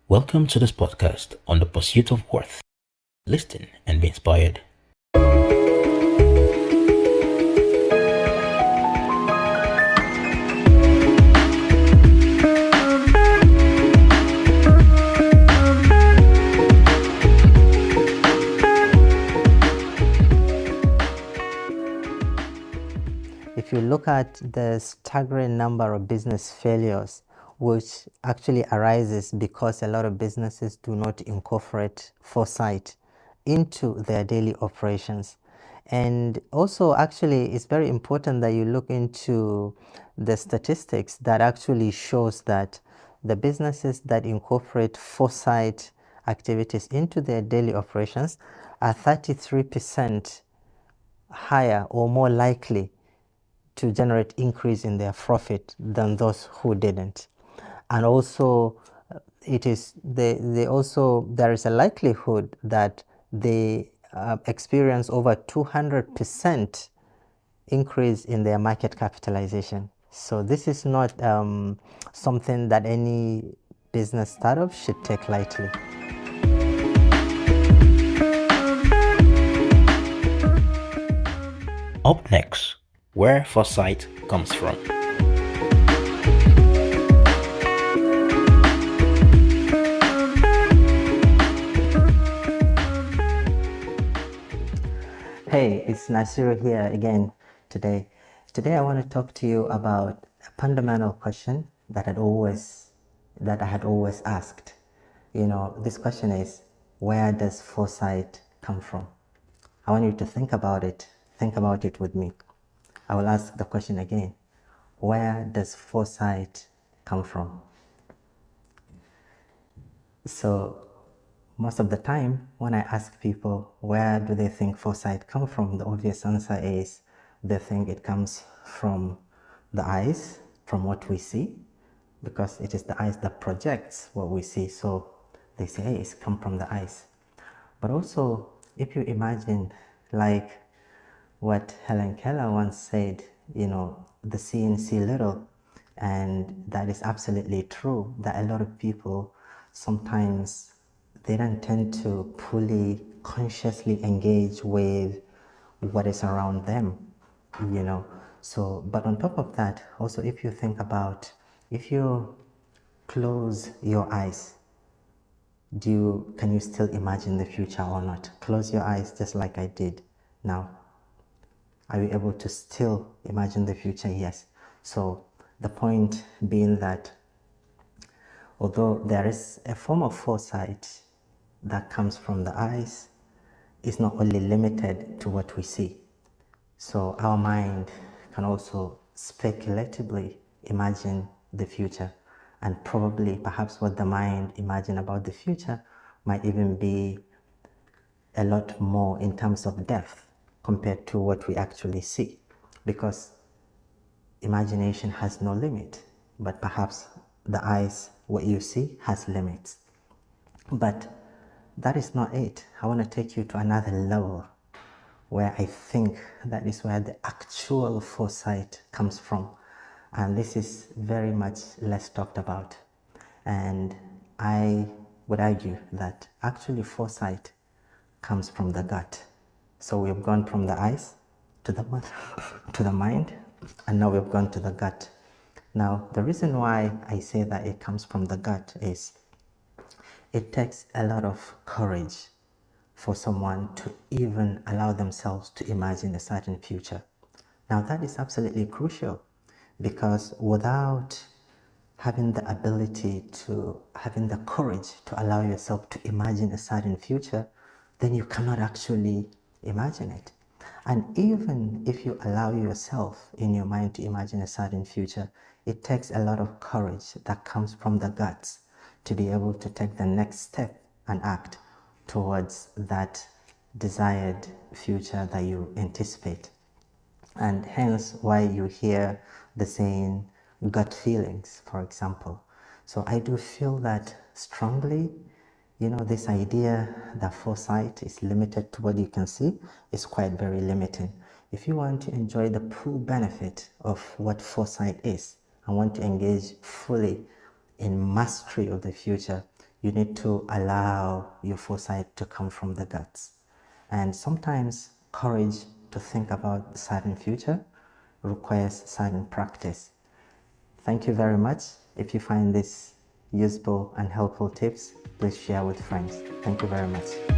Welcome to this podcast on the pursuit of worth. Listen and be inspired. If you look at the staggering number of business failures, which actually arises because a lot of businesses do not incorporate foresight into their daily operations. And also, actually, it's very important that you look into the statistics that actually shows that the businesses that incorporate foresight activities into their daily operations are 33% higher or more likely to generate increase in their profit than those who didn't. And also it is there is a likelihood that they experience over 200% increase in their market capitalization. So this is not something that any business startup should take lightly. Up next, where foresight comes from. Hey, it's Nasiru here again today. Today I want to talk to you about a fundamental question that I had always asked. This question is, where does foresight come from? I want you to think about it. Think about it with me. I will ask the question again. Where does foresight come from? So most of the time, when I ask people where do they think foresight come from, the obvious answer is they think it comes from the eyes, from what we see, because it is the eyes that projects what we see. So they say, hey, it's come from the eyes. But also, if you imagine, like what Helen Keller once said, the seeing see little, and that is absolutely true, that a lot of people sometimes they don't tend to fully consciously engage with what is around them. So but on top of that, also, if you think about, if you close your eyes, can you still imagine the future or not? Close your eyes just like I did now. Are you able to still imagine the future? Yes. So the point being that although there is a form of foresight that comes from the eyes, it's not only limited to what we see. So our mind can also speculatively imagine the future, and probably perhaps what the mind imagine about the future might even be a lot more in terms of depth compared to what we actually see, because imagination has no limit, but perhaps the eyes, what you see, has limits. But that is not it. I want to take you to another level where I think that is where the actual foresight comes from. And this is very much less talked about. And I would argue that actually foresight comes from the gut. So we've gone from the eyes to the mind, and now we've gone to the gut. Now, the reason why I say that it comes from the gut is it takes a lot of courage for someone to even allow themselves to imagine a certain future. Now, that is absolutely crucial, because without having the ability to, having the courage to allow yourself to imagine a certain future, then you cannot actually imagine it. And even if you allow yourself in your mind to imagine a certain future, it takes a lot of courage that comes from the guts to be able to take the next step and act towards that desired future that you anticipate. And hence why you hear the saying gut feelings, for example. So I do feel that strongly. This idea that foresight is limited to what you can see is quite very limiting. If you want to enjoy the full benefit of what foresight is and want to engage fully in mastery of the future, You need to allow your foresight to come from the guts. And sometimes courage to think about a certain future requires certain practice. Thank you very much. If you find this useful and helpful tips, please share with friends. Thank you very much.